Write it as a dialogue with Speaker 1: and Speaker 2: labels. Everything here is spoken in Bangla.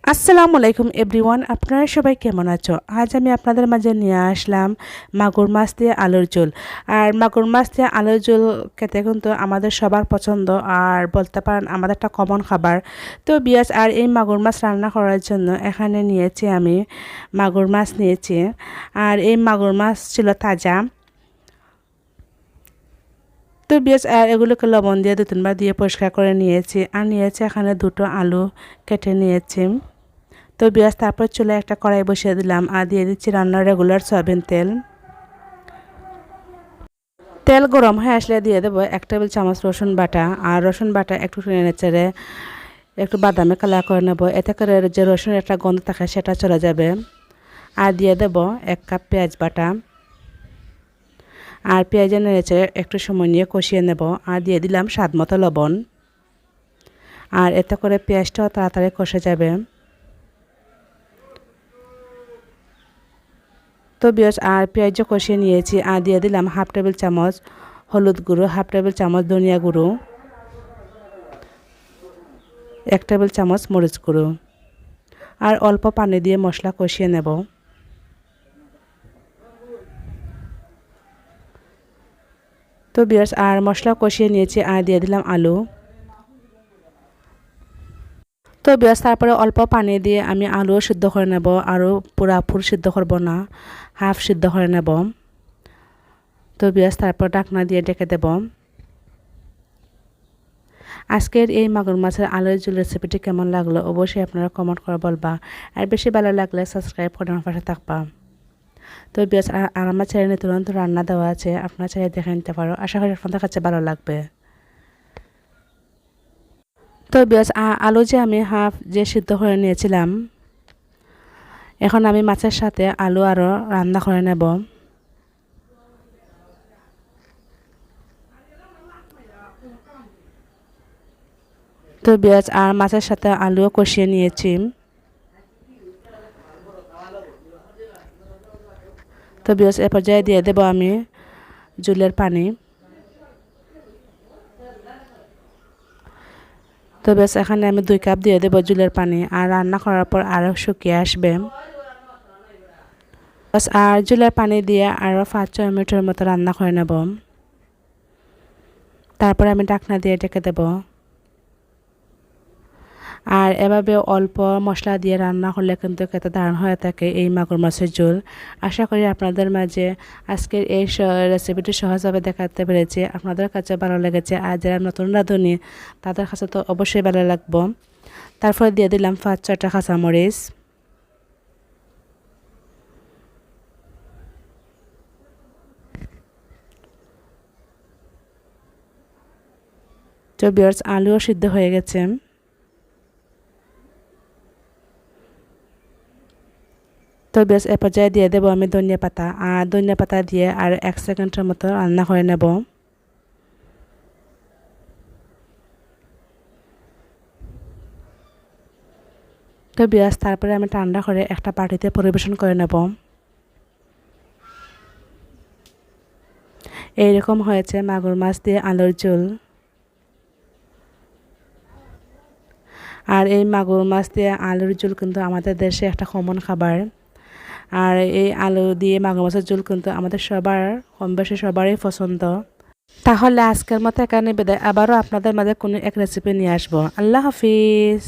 Speaker 1: আসসালামু আলাইকুম এভরিওয়ান, আপনারা সবাই কেমন আছো? আজ আমি আপনাদের মাঝে নিয়ে আসলাম মাগুর মাছ দিয়ে আলুর ঝোল। আর মাগুর মাছ দিয়ে আলুর ঝোল খেতে কিন্তু আমাদের সবার পছন্দ, আর বলতে পারেন আমাদের একটা কমন খাবার। তো বিয়াস, আর এই মাগুর মাছ রান্না করার জন্য এখানে নিয়েছি আমি মাগুর মাছ নিয়েছি। আর এই মাগুর মাছ ছিল তাজা। তো বিয়াস, আর এগুলোকে লবণ দিয়ে 2-3 বার দিয়ে পরিষ্কার করে নিয়েছি। আর নিয়েছি এখানে 2টো আলু কেটে নিয়েছি। তো বিয়াস, তারপর চুলায় একটা কড়াই বসিয়ে দিলাম আর দিয়ে দিচ্ছি রান্নার রেগুলার সয়াবিন তেল। তেল গরম হয়ে আসলে দিয়ে দেবো 1 টেবিল চামচ রসুন বাটা। আর রসুন বাটা একটু নেড়ে চেড়ে একটু বাদামি কালার করে নেব, এতে করে যে রসুনের একটা গন্ধ থাকে সেটা চলে যাবে। আর দিয়ে দেব 1 কাপ পেঁয়াজ বাটা। আর পেঁয়াজের নেড়ে চেড়ে একটু সময় নিয়ে কষিয়ে নেব। আর দিয়ে দিলাম স্বাদ মতো লবণ। আর এতে করে পেঁয়াজটাও তাড়াতাড়ি কষে যাবে। তো বিয়াস, আর পেঁয়াজও কষিয়ে নিয়েছি। আর দিয়ে দিলাম 1/2 টেবিল চামচ হলুদ গুঁড়ো, 1/2 টেবিল চামচ ধনিয়া গুঁড়ো, 1 টেবিল চামচ মরিচ গুঁড়ো। আর অল্প পানি দিয়ে মশলা কষিয়ে নেব। তো বিয়াস, আর মশলা কষিয়ে নিয়েছি। আর দিয়ে দিলাম আলু। তো বিয়াস, তারপরে অল্প পানি দিয়ে আমি আলুও সিদ্ধ করে নেব। আরও পুরো সিদ্ধ করব না, হাফ সিদ্ধ করে নেব। তো বিয়াস, তারপর ঢাকনা দিয়ে ঢেকে দেব। আজকের এই মাগুর মাছের আলুর ঝোল রেসিপিটি কেমন লাগলো অবশ্যই আপনারা কমেন্ট করে বলবা। আর বেশি ভালো লাগলে সাবস্ক্রাইব করে আমার পাশে থাকবা। তো বিয়াস, আর আমার চ্যানেলে তুরন্ত রান্না দেওয়া আছে, আপনারা চাইলে দেখে নিতে পারো। আশা করি আপনাদের কাছে ভালো লাগবে। তো বিয়াস, আলু যে আমি হাফ যে সিদ্ধ করে নিয়েছিলাম, এখন আমি মাছের সাথে আলু আরও রান্না করে নেব। তো বিয়াস, আর মাছের সাথে আলুও কষিয়ে নিয়েছি। তো বিয়াস, এ পর্যায়ে দিয়ে দেব আমি ঝোলের পানি। তো বেশ, এখানে আমি 2 কাপ দিয়ে দেবো ঝোলের পানি। আর রান্না করার পর আরও শুকিয়ে আসবে। বাস, আর ঝোলের পানি দিয়ে আরও 5-6 মিনিটের মতো রান্না করে নেব। তারপরে আমি ঢাকনা দিয়ে ঢেকে দেব। আর এভাবে অল্প মশলা দিয়ে রান্না করলে কিন্তু খেতে দারুণ হয়ে থাকে এই মাগুর মাছের ঝোল। আশা করি আপনাদের মাঝে আজকের এই রেসিপিটি সহজভাবে দেখাতে পেরেছি, আপনাদের কাছে ভালো লেগেছে। আর যারা নতুন রাঁধুনি তাদের কাছে তো অবশ্যই ভালো লাগবে। তারপরে দিয়ে দিলাম 5-6টা কাঁচামরিচ। তো বিয়ার্স, আলুও সিদ্ধ হয়ে গেছে। তো বেশ, এ পর্যায়ে দিয়ে দেবো আমি ধনিয়া পাতা। আর ধনিয়া পাতা দিয়ে আর 1 সেকেন্ডের মতো রান্না করে নেব। তো বিয়াস, তারপরে আমি ঠান্ডা করে একটা বাটিতে পরিবেশন করে নেব। এইরকম হয়েছে মাগুর মাছ দিয়ে আলুর ঝোল। আর এই মাগুর মাছ দিয়ে আলুর ঝোল কিন্তু আমাদের দেশে একটা কমন খাবার। আর এই আলু দিয়ে মাগুর মাছের ঝোল কিন্তু আমাদের সবার কম বেশি সবারই পছন্দ। তাহলে আজকের মতো এখানে বিদায়, আবারও আপনাদের মাঝে কোনো এক রেসিপি নিয়ে আসবো। আল্লাহ হাফিজ।